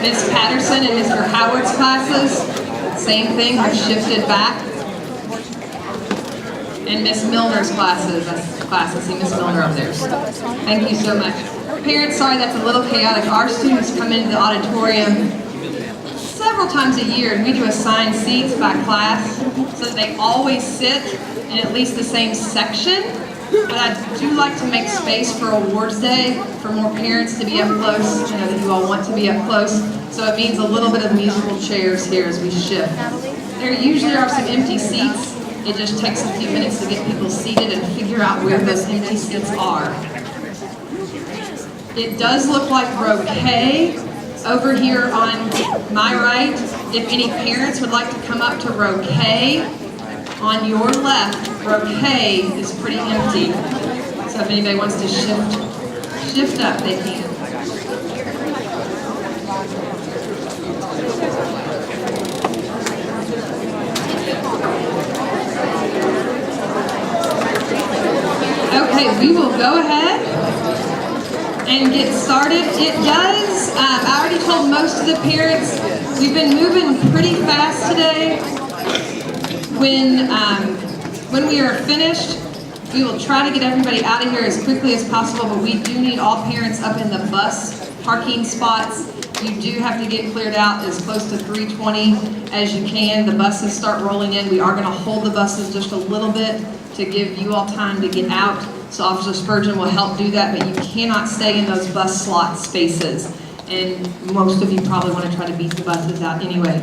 Miss Patterson and Mr. Howard's classes, same thing, have shifted back. And Miss Milner's classes, I see Miss Milner up there. Thank you so much. Parents, sorry that's a little chaotic. Our students come into the auditorium several times a year, and we do assign seats by class so that they always sit in at least the same section. But I do like to make space for Awards Day for more parents to be up close. I know that you all want to be up close, so it means a little bit of musical chairs here as we shift. There usually are some empty seats. It just takes a few minutes to get people seated and figure out where those empty seats are. It does look like row K over here on my right. If any parents would like to come up to row K, on your left, row K is pretty empty. So if anybody wants to shift up, they can. Okay, we will go ahead and get started. It does, I already told most of the parents, we've been moving pretty fast today. When we are finished, we will try to get everybody out of here as quickly as possible, but we do need all parents up in the bus parking spots. You do have to get cleared out as close to 3:20 as you can. The buses start rolling in. We are going to hold the buses just a little bit to give you all time to get out. So Officer Spurgeon will help do that, but you cannot stay in those bus slot spaces. And most of you probably want to try to beat the buses out anyway.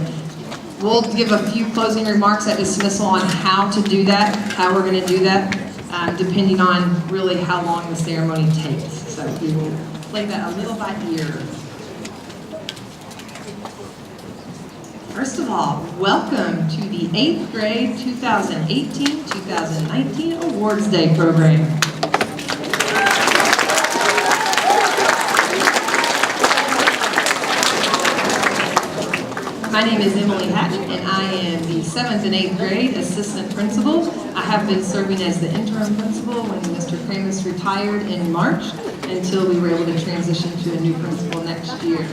We'll give a few closing remarks at dismissal on how to do that, how we're going to do that, depending on really how long the ceremony takes. So we will play that a little by ear. First of all, welcome to the 8th grade 2018-2019 Awards Day program. My name is Emily Hatton, and I am the 7th and 8th grade assistant principal. I have been serving as the interim principal when Mr. Kramus retired in March until we were able to transition to a new principal next year.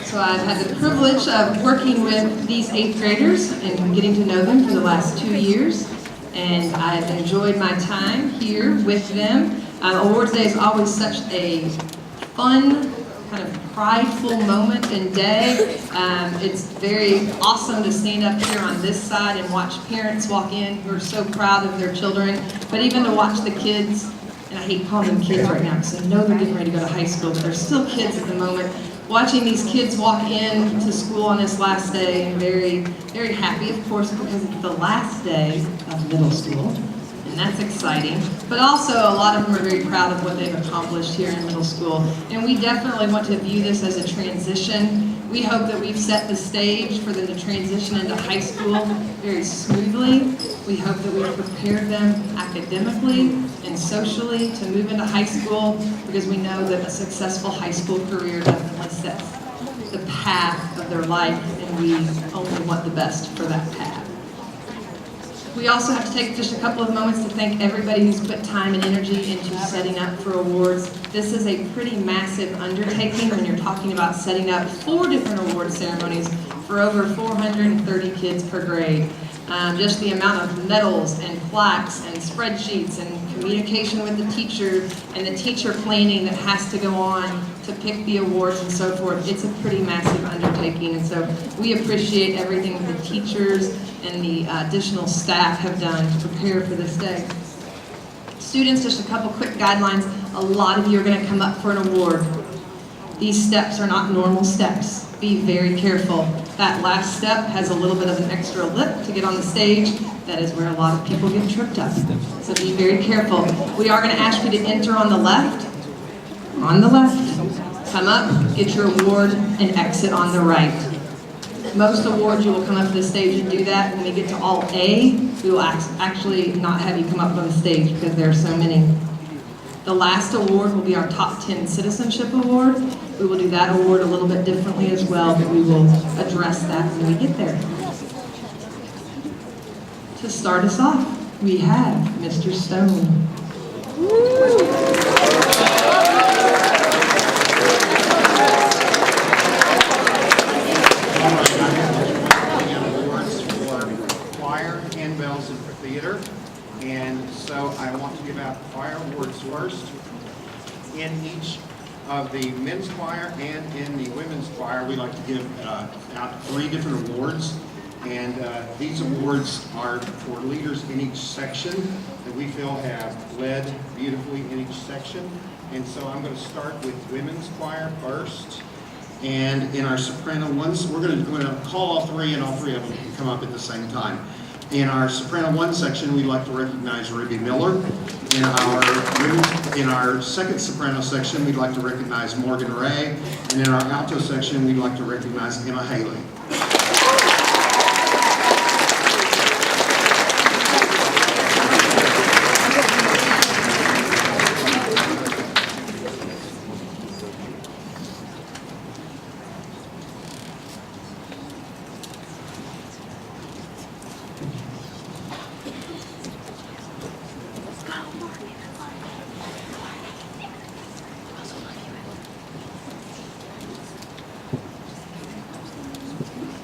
So I've had the privilege of working with these 8th graders and getting to know them for the last 2 years, and I've enjoyed my time here with them. Awards Day is always such a fun, kind of prideful moment and day. It's very awesome to stand up here on this side and watch parents walk in who are so proud of their children, but even to watch the kids, and I hate calling them kids right now because I know they're getting ready to go to high school, but they're still kids at the moment. Watching these kids walk in to school on this last day, and very, very happy, of course, because it's the last day of middle school. And that's exciting. But also, a lot of them are very proud of what they've accomplished here in middle school. And we definitely want to view this as a transition. We hope that we've set the stage for them to transition into high school very smoothly. We hope that we've prepared them academically and socially to move into high school, because we know that a successful high school career definitely sets the path of their life, and we only want the best for that path. We also have to take just a couple of moments to thank everybody who's put time and energy into setting up for awards. This is a pretty massive undertaking when you're talking about setting up 4 different award ceremonies for over 430 kids per grade. Just the amount of medals and plaques and spreadsheets and communication with the teacher and the teacher planning that has to go on to pick the awards and so forth. It's a pretty massive undertaking, and so we appreciate everything that the teachers and the additional staff have done to prepare for this day. Students, just a couple quick guidelines. A lot of you are going to come up for an award. These steps are not normal steps. Be very careful. That last step has a little bit of an extra lip to get on the stage. That is where a lot of people get tripped up. So be very careful. We are going to ask you to enter on the left. On the left. Come up, get your award, and exit on the right. Most awards you will come up to the stage and do that. When we get to all A, we will actually not have you come up on the stage because there are so many. The last award will be our Top 10 Citizenship Award. We will do that award a little bit differently as well, but we will address that when we get there. To start us off, we have Mr. Stone. of the men's choir and in the women's choir, we like to give out 3 different awards. And these awards are for leaders in each section that we feel have led beautifully in each section. And so I'm going to start with women's choir first. And in our soprano ones, we're going to call all 3, and all 3 of them can come up at the same time. In our soprano 1 section, we'd like to recognize Ruby Miller. In our second soprano section, we'd like to recognize Morgan Ray. And in our alto section, we'd like to recognize Emma Haley.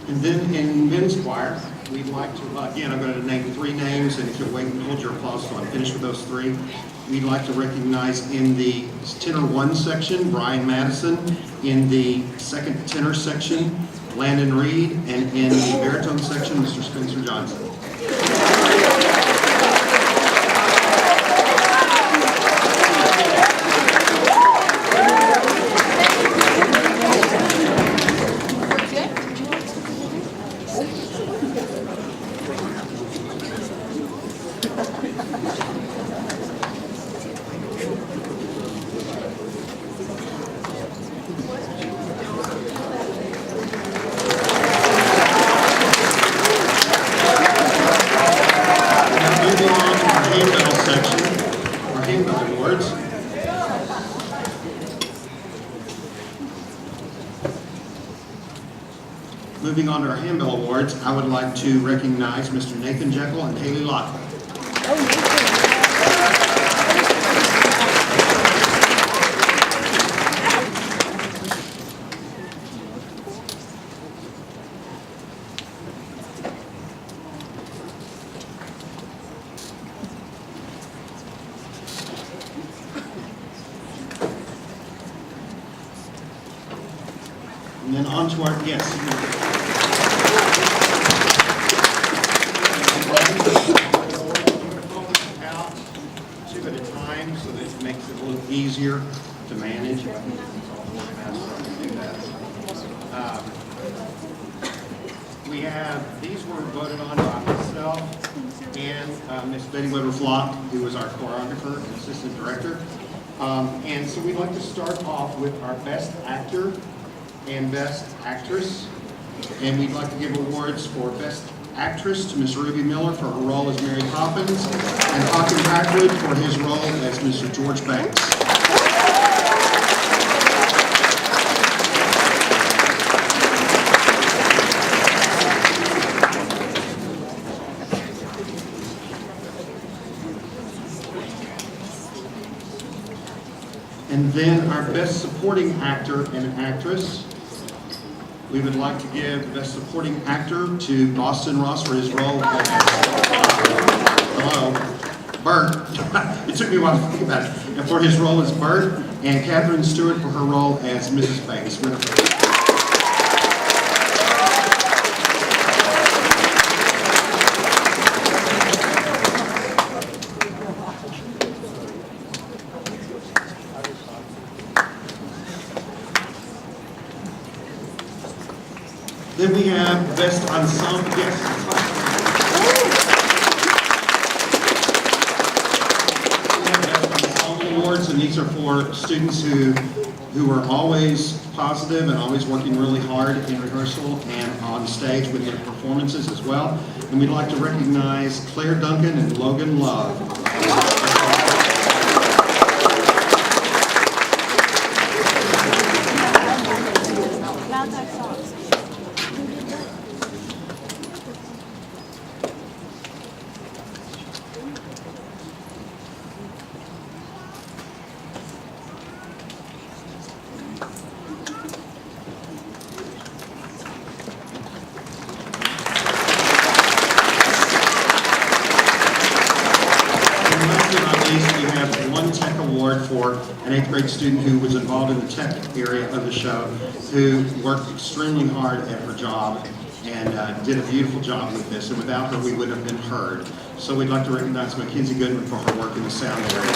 And then in men's choir, we'd like to, again, I'm going to name 3 names, and if you'll wait and hold your applause until I'm finished with those 3. We'd like to recognize in the tenor 1 section, Brian Madison, in the second tenor section, Landon Reed, and in the baritone section, Mr. Spencer Johnson. Moving on to our handbell awards, I would like to recognize Mr. Nathan Jekyll and Kaylee Lockwood. And then on to our, yes. Out 2 at a time so that it makes it a little easier to manage. We have, these were voted on by myself and Miss Betty Weber Flock, who was our choreographer and assistant director. And so we'd like to start off with our best actor and best actress. And we'd like to give awards for best actress to Miss Ruby Miller for her role as Mary Poppins, and Hawken Packwood for his role as Mr. George Banks. And then our best supporting actor and actress, we would like to give the best supporting actor to Boston Ross for his role as Bert. It took me a while to think about it. And for his role as Bert, and Catherine Stewart for her role as Mrs. Banks. Then we have best ensemble. Yes. We have best ensemble awards, and these are for students who are always positive and always working really hard in rehearsal and on stage with their performances as well. And we'd like to recognize Claire Duncan and Logan Love. eighth grade student who was involved in the tech area of the show, who worked extremely hard at her job and did a beautiful job with this. And without her, we wouldn't have been heard. So we'd like to recognize Mackenzie Goodman for her work in the sound area.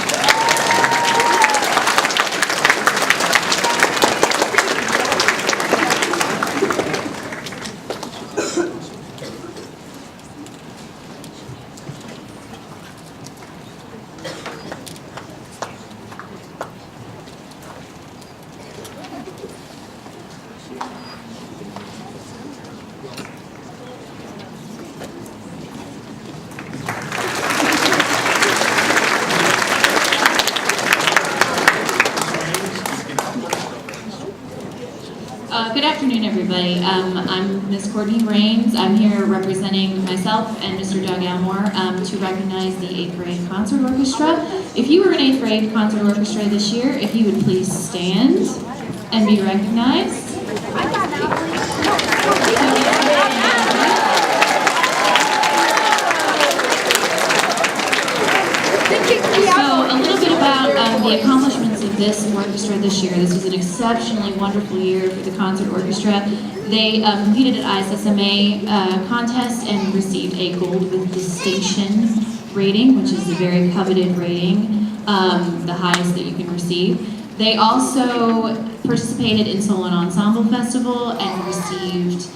Good afternoon, everybody. I'm Ms. Courtney Rains. I'm here representing myself and Mr. Doug Elmore to recognize the 8th grade concert orchestra. If you were an 8th grade concert orchestra this year, if you would please stand and be recognized. So a little bit about the accomplishments of this orchestra this year. This was an exceptionally wonderful year for the concert orchestra. They competed at ISSMA contest and received a gold with distinction rating, which is a very coveted rating, the highest that you can receive. They also participated in Solo and Ensemble Festival and received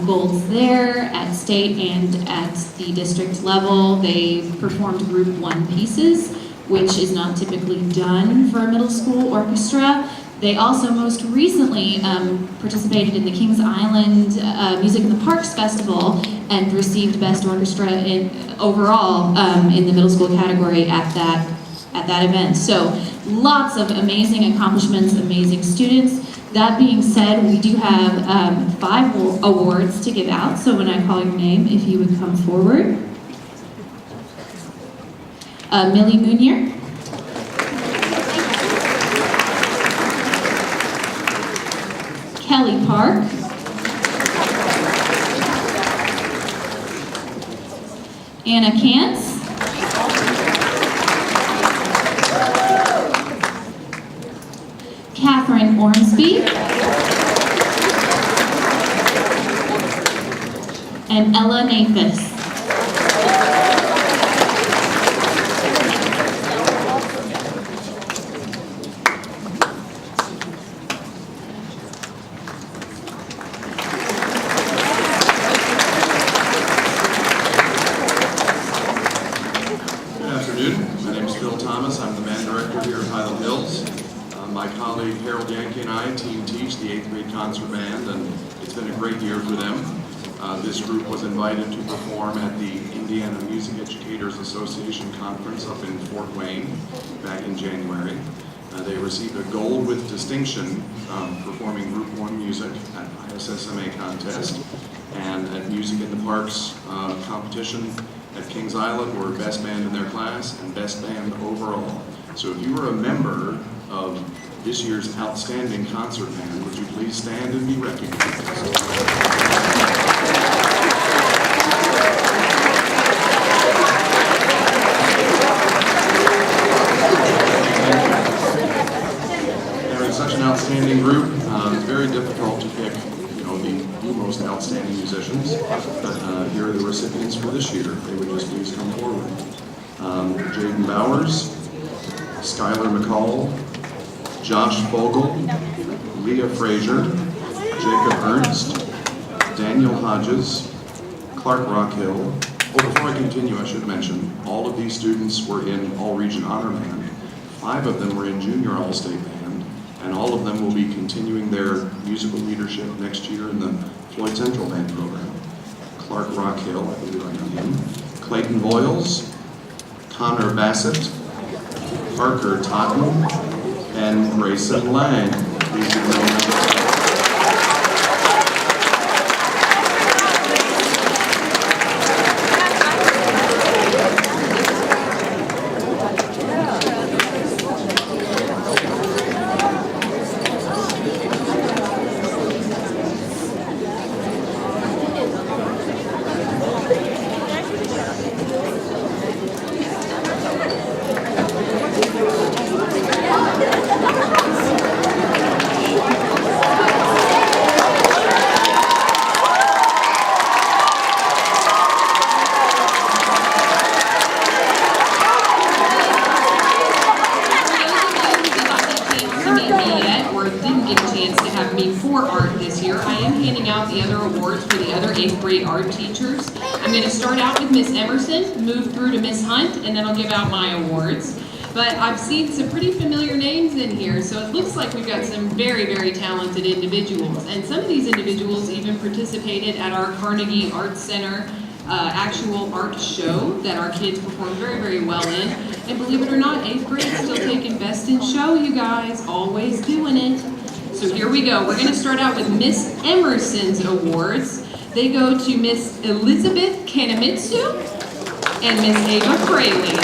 golds there at state and at the district level. They performed Group 1 pieces, which is not typically done for a middle school orchestra. They also most recently participated in the Kings Island Music in the Parks Festival and received Best Orchestra overall in the middle school category at that event. So lots of amazing accomplishments, amazing students. That being said, we do have 5 awards to give out, so when I call your name, if you would come forward. Millie Munier. Kelly Park. Anna Kantz. Catherine Ormsby. And Ella Nathis. My name is Phil Thomas. I'm the band director here at Highland Hills. My colleague Harold Yankee and I team teach the 8th grade concert band, and it's been a great year for them. This group was invited to perform at the Indiana Music Educators Association Conference up in Fort Wayne back in January. They received a gold with distinction performing Group 1 music at ISSMA contest and at Music in the Parks competition at Kings Island were best band in their class and best band overall. So if you were a member of this year's outstanding concert band, would you please stand and be recognized? Having such an outstanding group, it's very difficult to pick, the most outstanding musicians. But here are the recipients for this year. They would just please come forward. Jaden Bowers, Skylar McCall, Josh Vogel, Leah Frazier, Jacob Ernst, Daniel Hodges, Clark Rockhill. Oh, before I continue, I should mention, all of these students were in All-Region Honor Band. 5 of them were in Junior All-State Band, and all of them will be continuing their musical leadership next year in the Floyd Central Band program. Clark Rockhill, I believe I know him, Clayton Boyles, Connor Bassett, Parker Totten, and Grayson Lang. These are the art this year. I am handing out the other awards for the other 8th grade art teachers. I'm going to start out with Miss Emerson, move through to Miss Hunt, and then I'll give out my awards. But I've seen some pretty familiar names in here, so it looks like we've got some very, very talented individuals. And some of these individuals even participated at our Carnegie Arts Center actual art show that our kids performed very, very well in. And believe it or not, 8th grade is still taking best in show, you guys. Always doing it. So here we go. We're going to start out with Miss Emerson's awards. They go to Miss Elizabeth Kanemitsu and Miss Ava Fraley.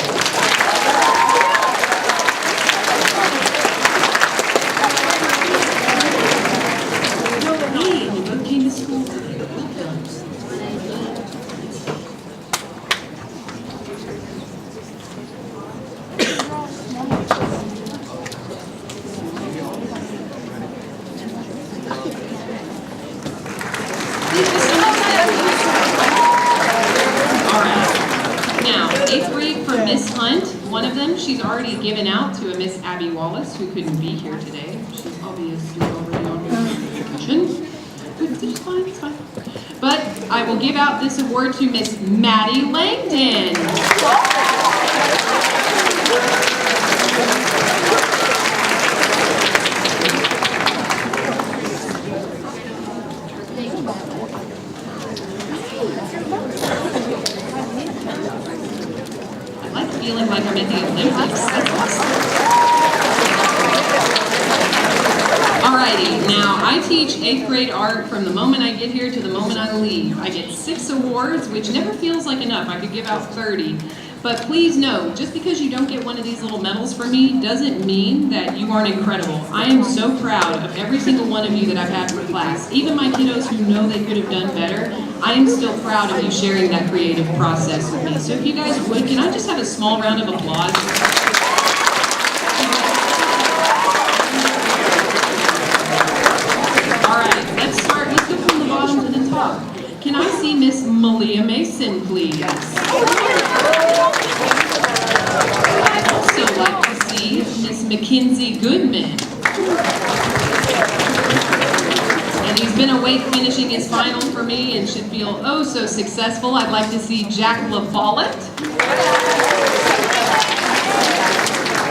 She's already given out to a Miss Abby Wallace, who couldn't be here today. She's obviously already on vacation. It's fine, it's fine. But I will give out this award to Miss Maddie Langdon. Feeling like I'm at the Olympics. Alrighty, now I teach 8th grade art from the moment I get here to the moment I leave. I get 6 awards, which never feels like enough. I could give out 30. But please know, just because you don't get one of these little medals from me doesn't mean that you aren't incredible. I am so proud of every single one of you that I've had for class. Even my kiddos who know they could have done better, I am still proud of you sharing that creative process with me. So if you guys would, can I just have a small round of applause? All right, let's start. Let's go from the bottom to the top. Can I see Miss Malia Mason, please? I'd also like to see Miss Mackenzie Goodman. And he's been awake finishing his final for me and should feel oh so successful. I'd like to see Jack LaFollette.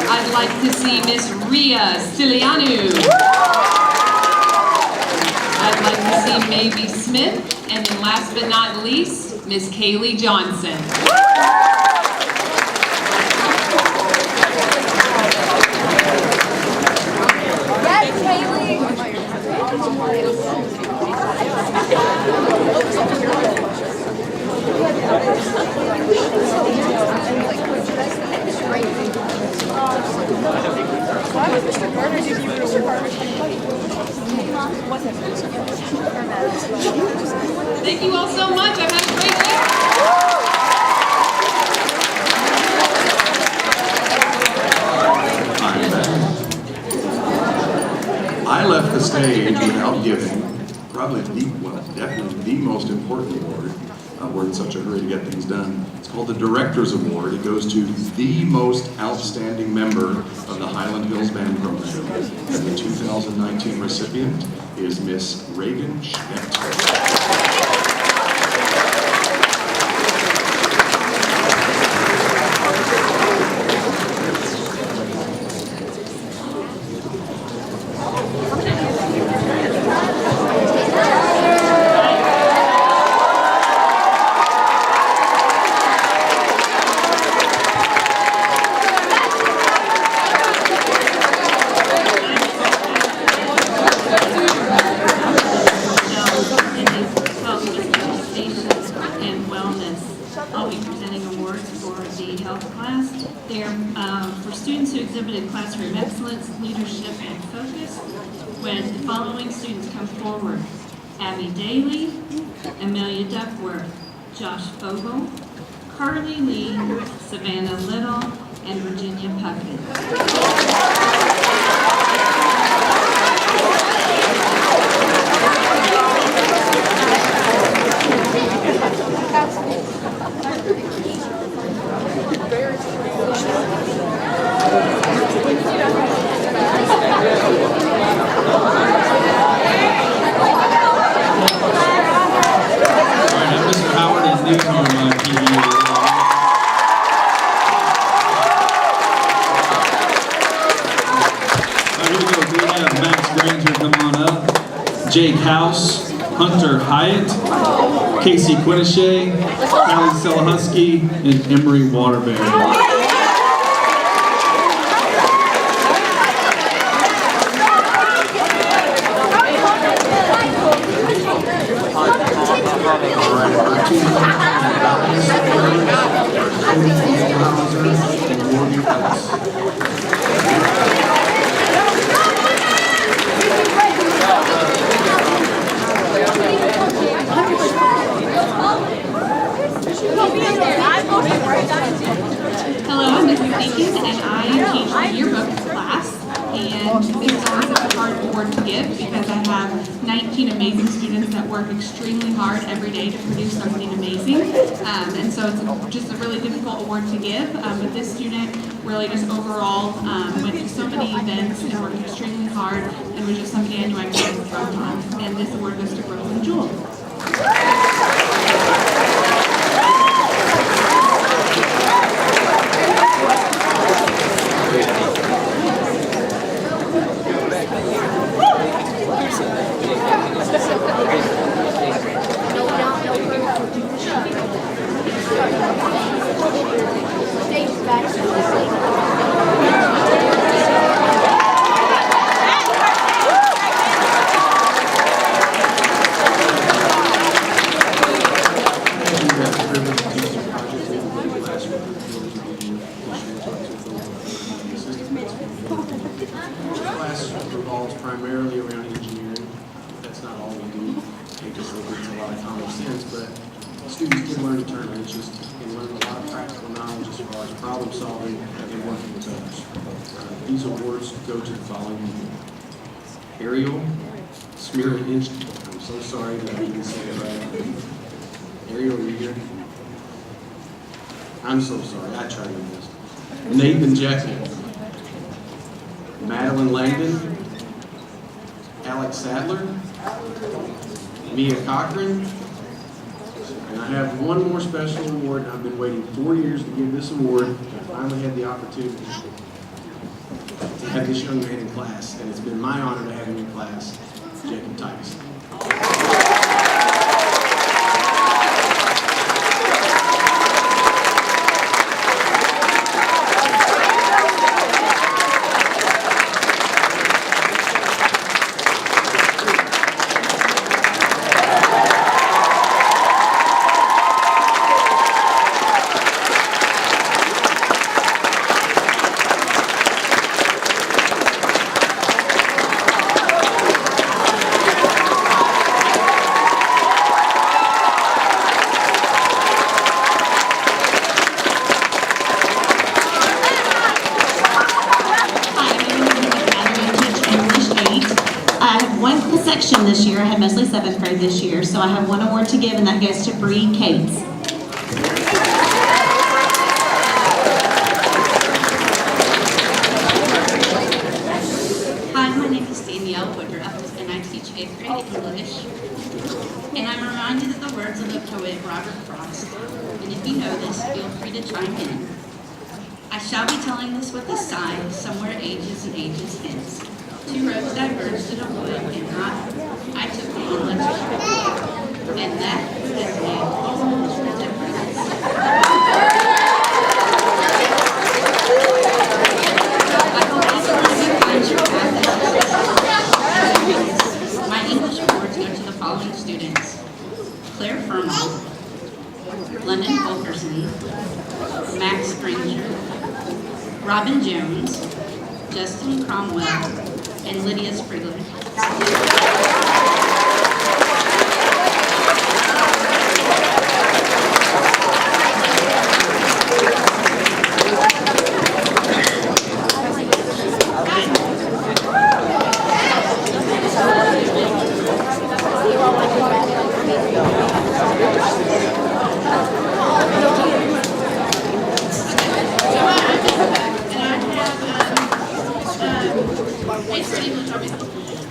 I'd like to see Miss Ria Stilianu. I'd like to see Maybe Smith. And then last but not least, Miss Kaylee Johnson. Yes, Kaylee! Mr. Carter, did you Mr. Carter? Thank you all so much. I've had a great day. I'm back. I left the stage without giving probably definitely the most important award. We're in such a hurry to get things done. It's called the Director's Award. It goes to the most outstanding member of the Highland Hills Band Program. And the 2019 recipient is Miss Reagan Schmidt. I'll be presenting awards for the health class. They're for students who exhibited classroom excellence, leadership, and focus. When the following students come forward: Abby Daly, Amelia Duckworth, Josh Fogel, Carly Lee, Savannah Little, and Virginia Puckett. Jake House, Hunter Hyatt, Casey Quinneshay, Callie Selahusky, and Emery Waterbury. Hello, I'm Mrs. Deacon, and I teach the yearbook class. And this is always a hard award to give because I have 19 amazing students that work extremely hard every day to produce something amazing. And so it's just a really difficult award to give. But this student really just overall went to so many events and worked extremely hard and was just somebody I knew I could be proud of. And this award goes to Brooklyn Jewel. Class revolves primarily around engineering. That's not all we do. It just makes a lot of common sense, but students can learn to turn wrenches and learn a lot of practical knowledge as far as problem solving and working with others. These awards go to the following people: Ariel Smirninsky. I'm so sorry that I didn't say it right. Ariel, are you here? I'm so sorry. I tried my best. Nathan Jekyll. Madeline Langdon, Alex Sadler, Mia Cochran, and I have one more special award. I've been waiting 4 years to give this award. I finally had the opportunity to have this young man in class, and it's been my honor to have him in class, Jacob Titus. Section this year. I had mostly 7th grade this year, so I have one award to give, and that goes to Bree Cates. Hi, my name is Danielle Woodruff, and I teach 8th grade English. And I'm reminded of the words of the poet Robert Frost. And if you know this, feel free to chime in. I shall be telling this with a sigh, somewhere ages and ages hence. 2 roads diverged in a wood, and not I took the one left. And that has made all the difference. I hope each one of you finds your path. My English awards go to the following students: Claire Furman, Lennon Fulkerson, Max Granger, Robin Jones, Justin Cromwell, and Lydia Sprigler.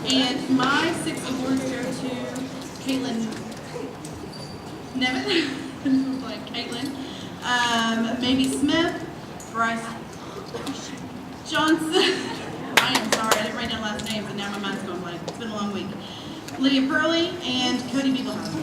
And my 6 awards go to Caitlin Nevin, like Caitlin, Maybe Smith, Bryce Johnson. I am sorry, I didn't write down last names, and now my mind's going blank. It's been a long week. Lydia Pearlie, and Cody Beeblehurst.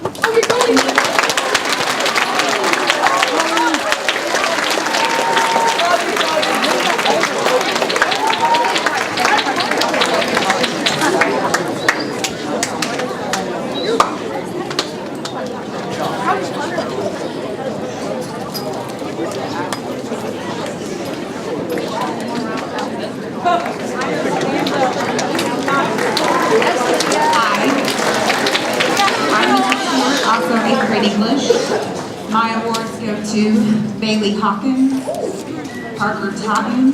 Also 8th grade English. My awards go to Bailey Hawkins, Parker Totten,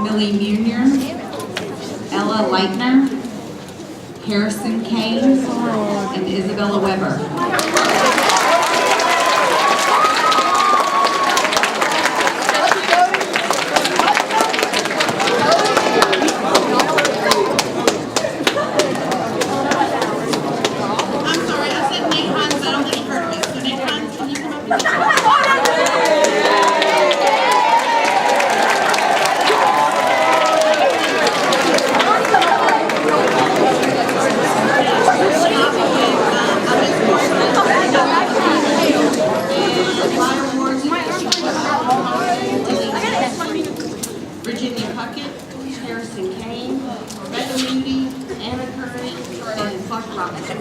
Millie Munier, Ella Leitner, Harrison Kane, and Isabella Weber. I'm sorry, I said Nate Hines, I don't think you heard me. So Nate Hines, can you come up here? Virginia Puckett, Harrison Kane, Rebecca Moody, Anna Curry, and Clark Robinson.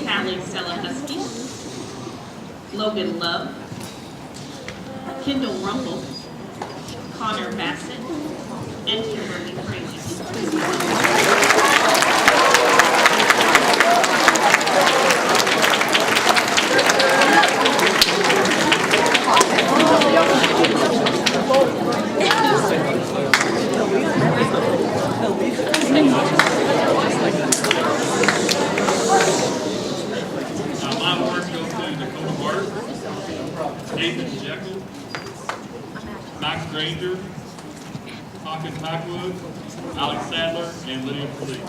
Callie Stella Husky, Logan Love, Kendall Rumble, Connor Bassett, and Kimberly Frazier. My awards go to Dakota Hart, Nathan Jekyll, Max Granger, Hawkins Packwood, Alex Sadler, and Lydia Pearlie.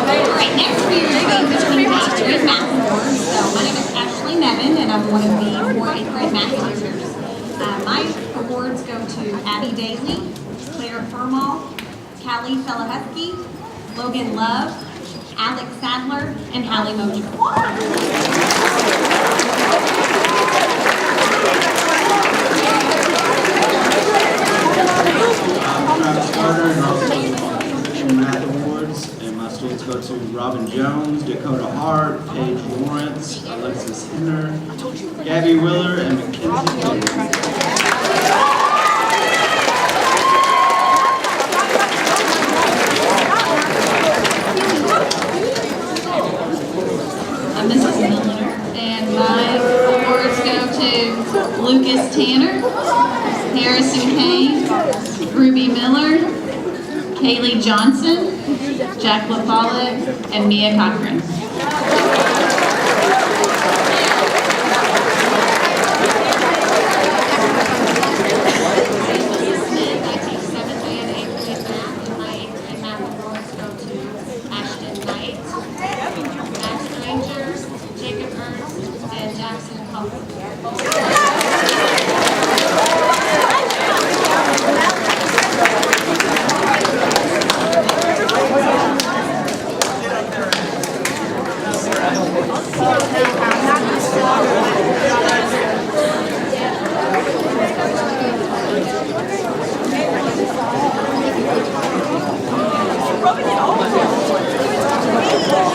Alright, next we are going between 8th grade math awards. So my name is Ashley Nevin, and I'm one of the 4 8th grade math teachers. My awards go to Abby Daly, Claire Furmall, Callie Felahusky, Logan Love, Alex Sadler, and Hallie Moser. I'm Travis Carter, and also the Math Awards, and my students go to Robin Jones, Dakota Hart, Paige Lawrence, Alexis Hinner, Gabby Willer, and Mackenzie Davis. I'm Mrs. Miller, and my awards go to Lucas Tanner, Harrison Kane, Ruby Miller, Kaylee Johnson, Jack LaFollette, and Mia Cochran. Rubbing it all over.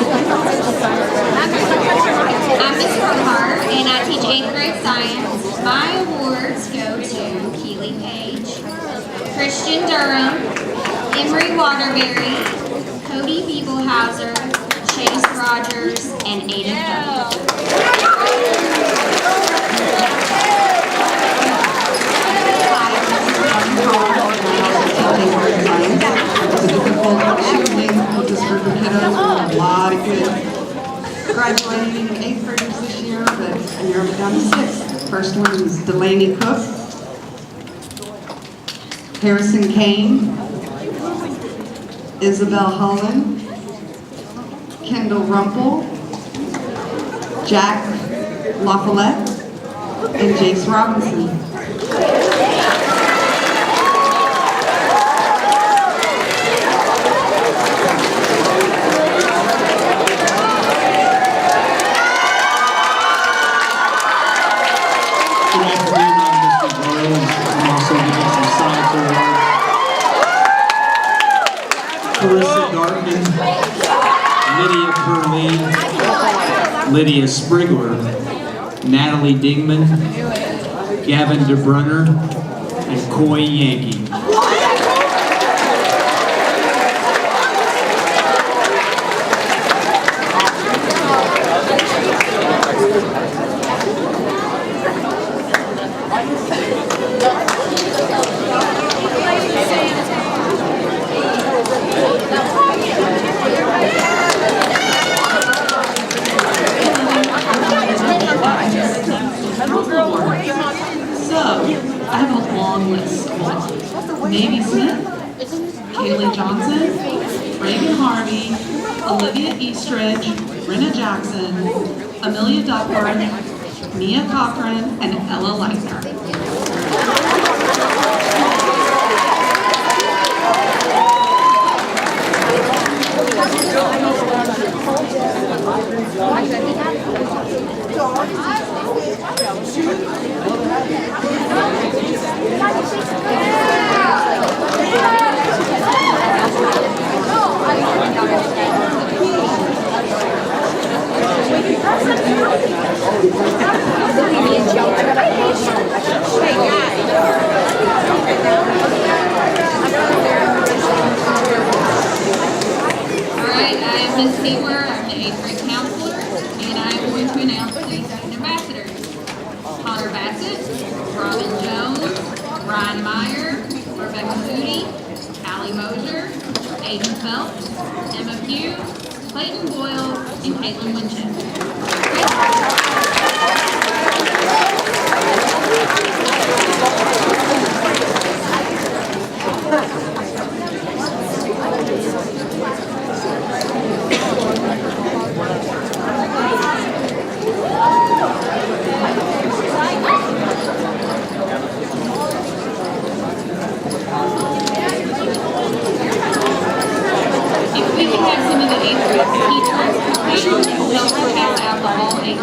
Durham, Emery Waterbury, Cody Beeblehauser, Chase Rogers, and Aiden Hunt. It's a difficult evening with this group of kiddos. A lot of kids graduating 8th graders this year, but you're down to 6. First one is Delaney Cook, Harrison Kane, Isabel Holland, Kendall Rumpel, Jack LaFollette, and Jace Robinson. Good afternoon, I'm Mr. Doyle, and I'm also giving some science awards. Carissa Dartman, Lydia Curley, Lydia Sprigler, Natalie Dingman, Gavin DeBrunner, and Coy Yankee. So, I have a long list. Navy Smith, Kaylee Johnson, Reagan Harvey, Olivia Eastridge, Brenna Jackson, Amelia Duckworth, Mia Cochran, and Ella Leitner. Alright, I am Ms. Hayward, I'm the 8th grade counselor, and I am going to announce the student ambassadors. Connor Bassett, Robin Jones, Ryan Meyer, Rebecca Moody, Callie Mosier, Aiden Phelps, Emma Pugh, Clayton Boyle, and Caitlin Winchester. If we can have some of the 8th grade teachers, they will help us pass out the all 8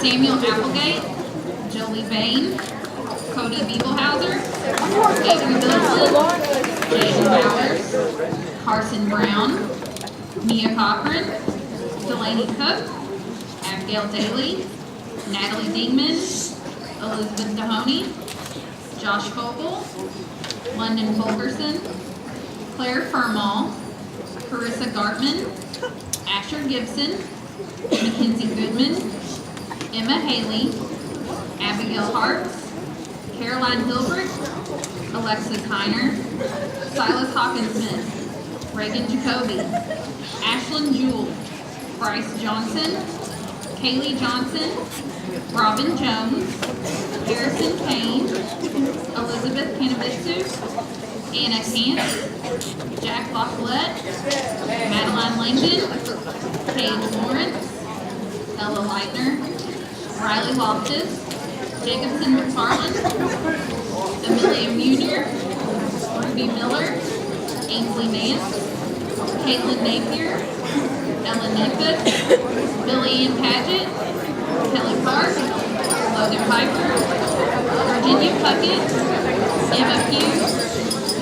Samuel Applegate, Jolie Bain, Cody Beeblehauser, Avery Middleton, Jason Bowers, Carson Brown, Mia Cochran, Delaney Cook, Abigail Daly, Natalie Dingman, Elizabeth Mahoney, Josh Fogel, London Fulkerson, Claire Furmall, Carissa Gartman, Asher Gibson, Mackenzie Goodman, Emma Haley, Abigail Hartz, Caroline Hilbert, Alexis Heiner, Silas Hawkins-Smith, Reagan Jacoby, Ashlyn Jewell, Bryce Johnson, Kaylee Johnson, Robin Jones, Harrison Kane, Elizabeth Kanamitsu, Anna Kant, Jack LaFollette, Madeline Langdon, Paige Lawrence, Ella Leitner, Riley Loftus, Jacobson McFarland, Amelia Munier, Ruby Miller, Ainsley Nance, Caitlin Napier, Ellen Nepeth, Billy Ann Paget, Kelly Park, Logan Piper, Virginia Puckett, Emma Pugh,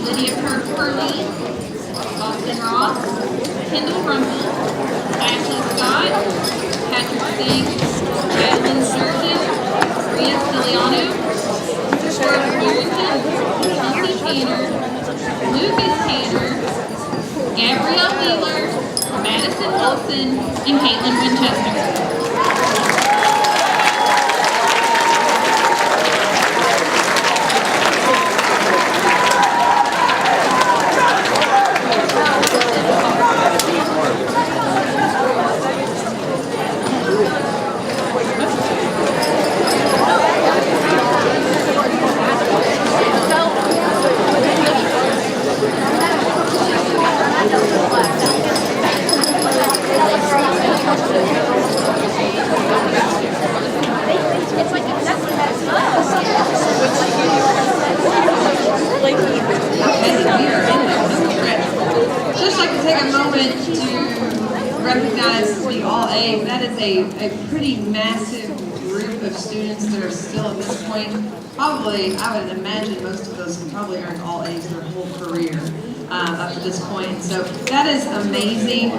Lydia Purley, Austin Ross, Kendall Rumble, Ashley Scott, Patrick Singh, Jacqueline Sturgeon, Rhea Stiliano, Corbin Barrington, Kelsey Tanner, Lucas Tanner, Gabrielle Wheeler, Madison Wilson, and Caitlin Winchester. Just like to take a moment to recognize the All A's. That is a pretty massive group of students that are still at this point. Probably, I would imagine most of those have probably earned All A's their whole career up to this point. So that is amazing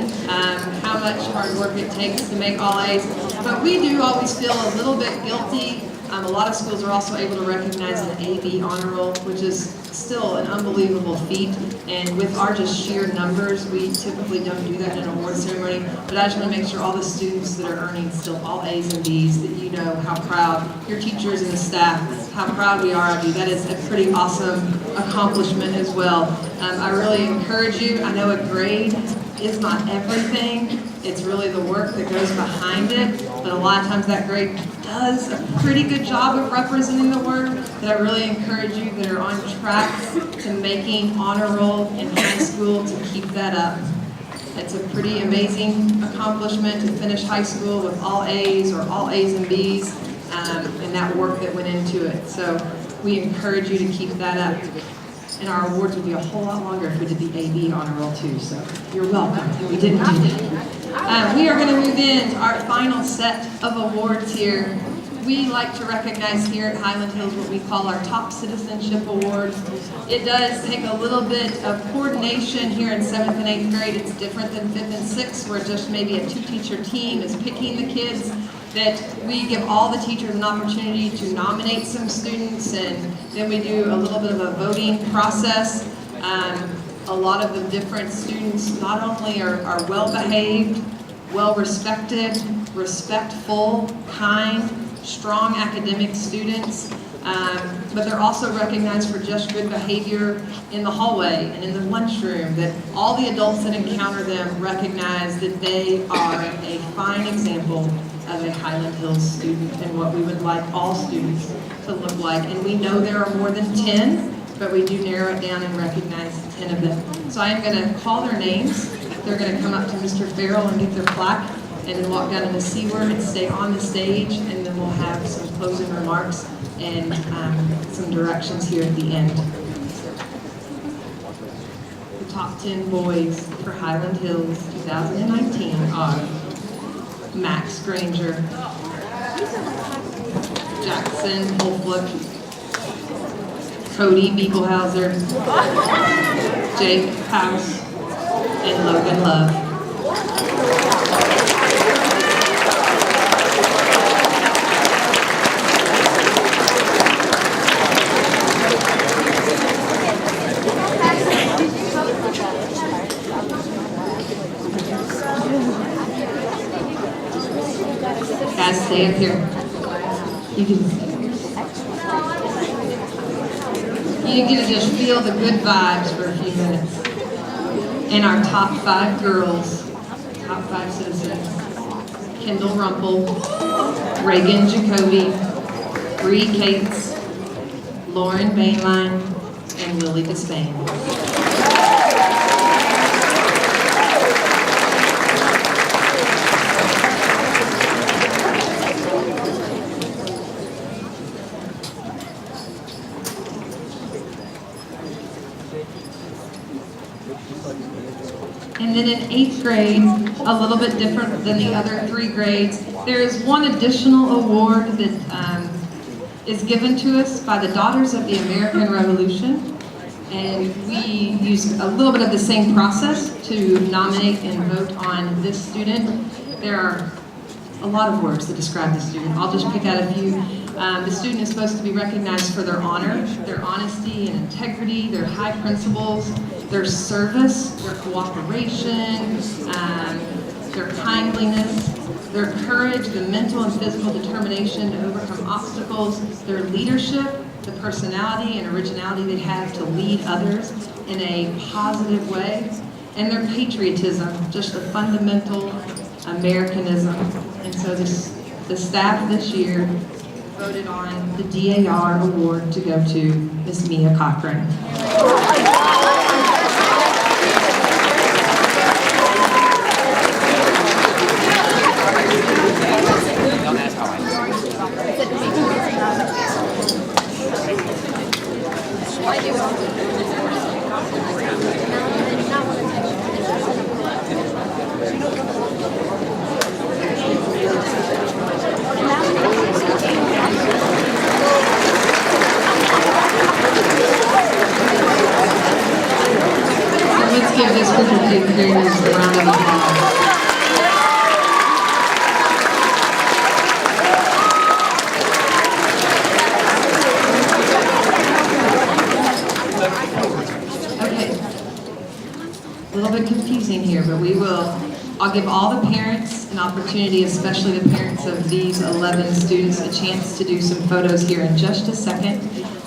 how much hard work it takes to make All A's. But we do always feel a little bit guilty. A lot of schools are also able to recognize an AB honor roll, which is still an unbelievable feat. And with our just sheer numbers, we typically don't do that in an award ceremony. But I just want to make sure all the students that are earning still all A's and B's, that you know how proud your teachers and the staff, how proud we are of you. That is a pretty awesome accomplishment as well. I really encourage you. I know a grade is not everything. It's really the work that goes behind it. But a lot of times that grade does a pretty good job of representing the work. That I really encourage you that are on track to making honor roll in high school to keep that up. It's a pretty amazing accomplishment to finish high school with all A's or all A's and B's and that work that went into it. So we encourage you to keep that up. And our awards would be a whole lot longer if we did the AB honor roll too. So you're welcome. We didn't do that. We are going to move into our final set of awards here. We like to recognize here at Highland Hills what we call our Top Citizenship Awards. It does take a little bit of coordination here in 7th and 8th grade. It's different than 5th and 6th, where just maybe a two-teacher team is picking the kids. That we give all the teachers an opportunity to nominate some students, and then we do a little bit of a voting process. A lot of the different students not only are well-behaved, well-respected, respectful, kind, strong academic students, but they're also recognized for just good behavior in the hallway and in the lunchroom, that all the adults that encounter them recognize that they are a fine example of a Highland Hills student and what we would like all students to look like. And we know there are more than 10, but we do narrow it down and recognize 10 of them. So I am going to call their names. They're going to come up to Mr. Farrell and get their plaque, and then walk down in the C word and stay on the stage, and then we'll have some closing remarks and some directions here at the end. The top 10 boys for Highland Hills 2019 are Max Granger, Jackson Holflick, Cody Beaglehauser, Jake House, and Logan Love. Guys, stay up here. You get to just feel the good vibes for a few minutes. And our top 5 girls, top 5 citizens: Kendall Rumpel, Reagan Jacoby, Bree Cates, Lauren Bainline, and Lily Despain. And then in 8th grade, a little bit different than the other 3 grades, there is one additional award that is given to us by the Daughters of the American Revolution. And we use a little bit of the same process to nominate and vote on this student. There are a lot of words that describe the student. I'll just pick out a few. The student is supposed to be recognized for their honor, their honesty and integrity, their high principles, their service, their cooperation, their kindliness, their courage, the mental and physical determination to overcome obstacles, their leadership, the personality and originality they have to lead others in a positive way, and their patriotism, just a fundamental Americanism. And so the staff this year voted on the DAR award to go to Miss Mia Cochran. Let's give this group of 8th graders a round of applause. Okay, a little bit confusing here, but I'll give all the parents an opportunity, especially the parents of these 11 students, a chance to do some photos here in just a second.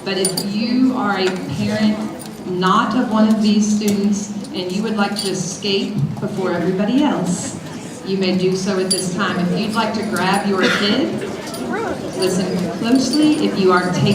But if you are a parent not of one of these students and you would like to escape before everybody else, you may do so at this time. If you'd like to grab your kid, listen closely. If you are taking